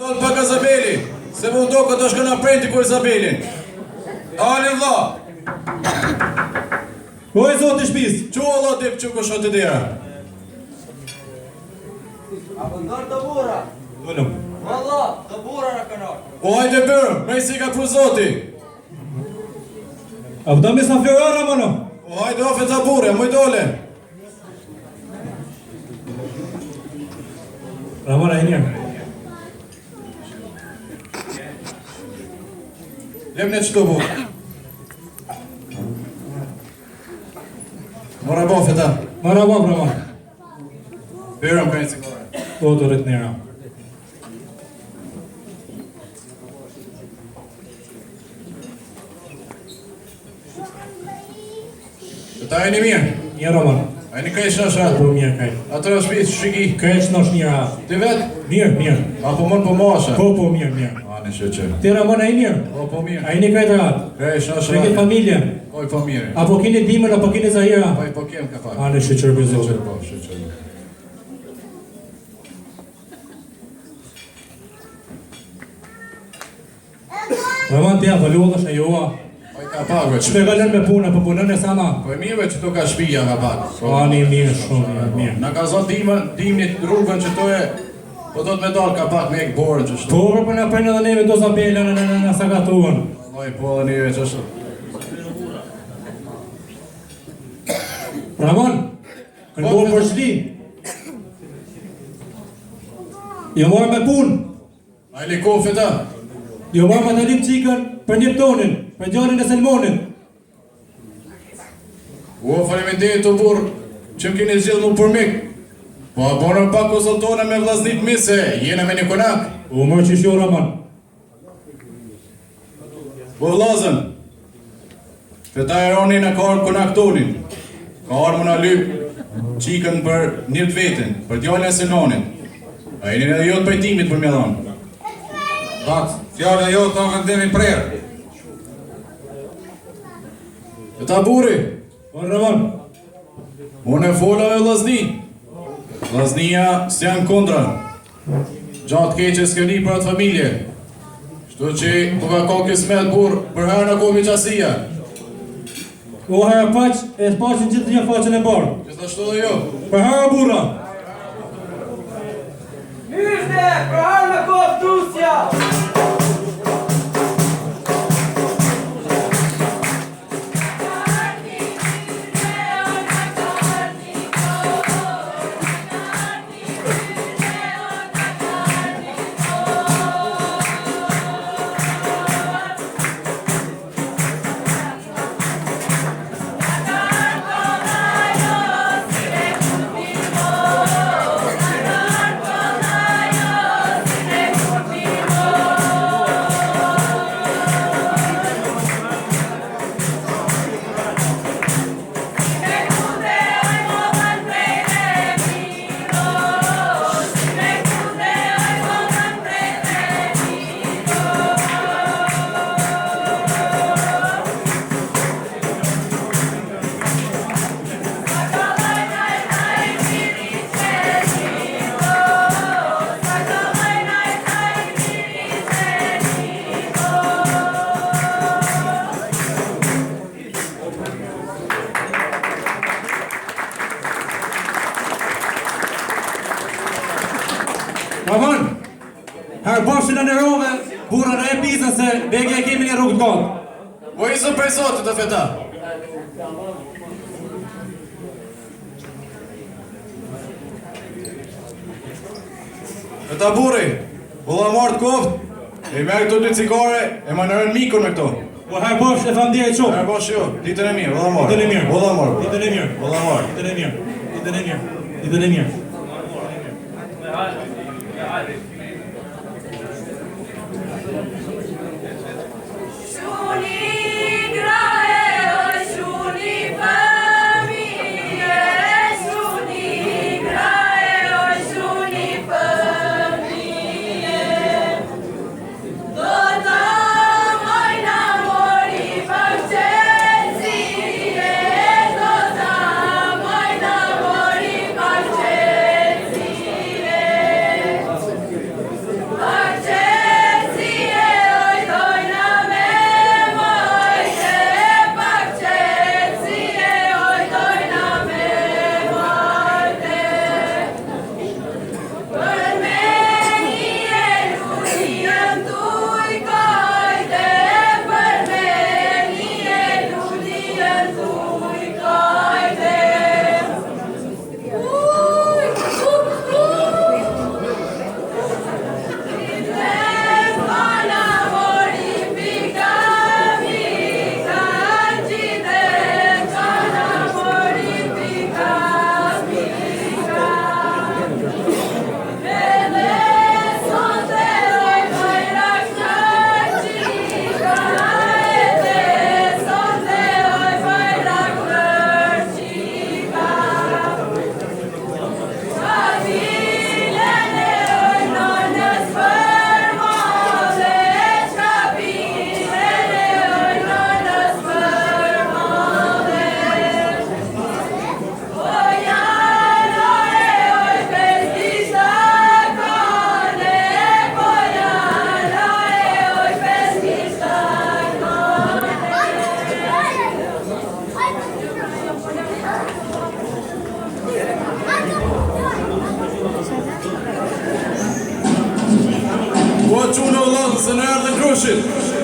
Dol pak Izabeli, se mu do këtë është këna prejti ku Izabelin. Dalin vla. O e zotë i shpis. Qo Allah dip që kështë të dira. Apo ndar të bura. Dolëm. Valla, të bura në kënar. O hajde bërë, me si ka pru zoti. A vëda me sa florara më në? O hajde ofe të bure, mëj dole. Ramona e njërë. Lemne që të bu. Mora bo feta. Mara bo, Ramona. Bërëm ka një cikore. O të rritë njëra. Ta e një mirë. Një Ramona. A e një kaj shasha. Po mirë kaj. Atër është shpis, shiki. Kaj është nosh njëra. Ti vetë? Mirë. Apo mund po mosha? Po mirë. A në shëqe. Ti Ramona e mirë. O po mirë. A i një kaj të ratë. Kaj shasha. Shë këtë familje. Oj po mirë. Apo kini dimën, apo kini zahira. Oj po kem ka pak. A në shëqër për zotë. Po, shëqe. Raman të ja, vëllodhësh e joa. Oj ka pak veç. Shpe galen me punë, po punën e sama. Po e mirë që to ka shpija ka pak. A një mirë, shumë mirë. Na ka zonë dimnit rrugën që to e, po do të me dalë ka pak me ekë borën që shtu. Po, për në prejnë edhe neve do zabela në sagatuën. Oj po edhe njëve që shtu. Ramon, kënë bërë për shli. Jo morë me punë. A i likofi ta. Jo marrë me të lip qikën për Njeptonin, për gjarin e Selmonin. O, faleminderit të burë që më keni zhjithë mu për mikë. Po, a borën pak konsultone me vlasnit mi se jene me një konak. O, mërë që shjo, Ramon. Po, vlazën, këta e roni në karë konak tonin. Ka arë më në lypë qikën për njët vetin, për djallën e Selmonin. A jeni edhe jotë pajtimit për mjadhonë. Datë, fjallë e jo të vendimin prerë. Këta buri, O, Ramon. unë e fola me vllazni. Vllaznia se janë kundra. Gjatë keqe s'keni për atë familje. Shtu që po ka ka kismet burë për herë në komi qasia. O, herë paq, e spaqin gjithë një faqen e barë. Gjithashtu dhe jo. Për herë burra. Myrte, për harë me kohë tusja. Ramon, herë bashkën e në rove, burra në e pizën se bege e kemi një rrugë të konë. Po isë për zotë të feta. Këta buri, vëlla martë koftë, e merë këto dy cikare, e ma nërën mikon me këto. O, herë bashkë e famdje e qopë. Herë bash jo, ditën e mirë, vëlla martë. Ditën e mirë. Vëlla martë. Ditën e mirë. Vëlla martë. Ditën e mirë. Ditën e mirë. Ditën e mirë. se në erdhën Grushit.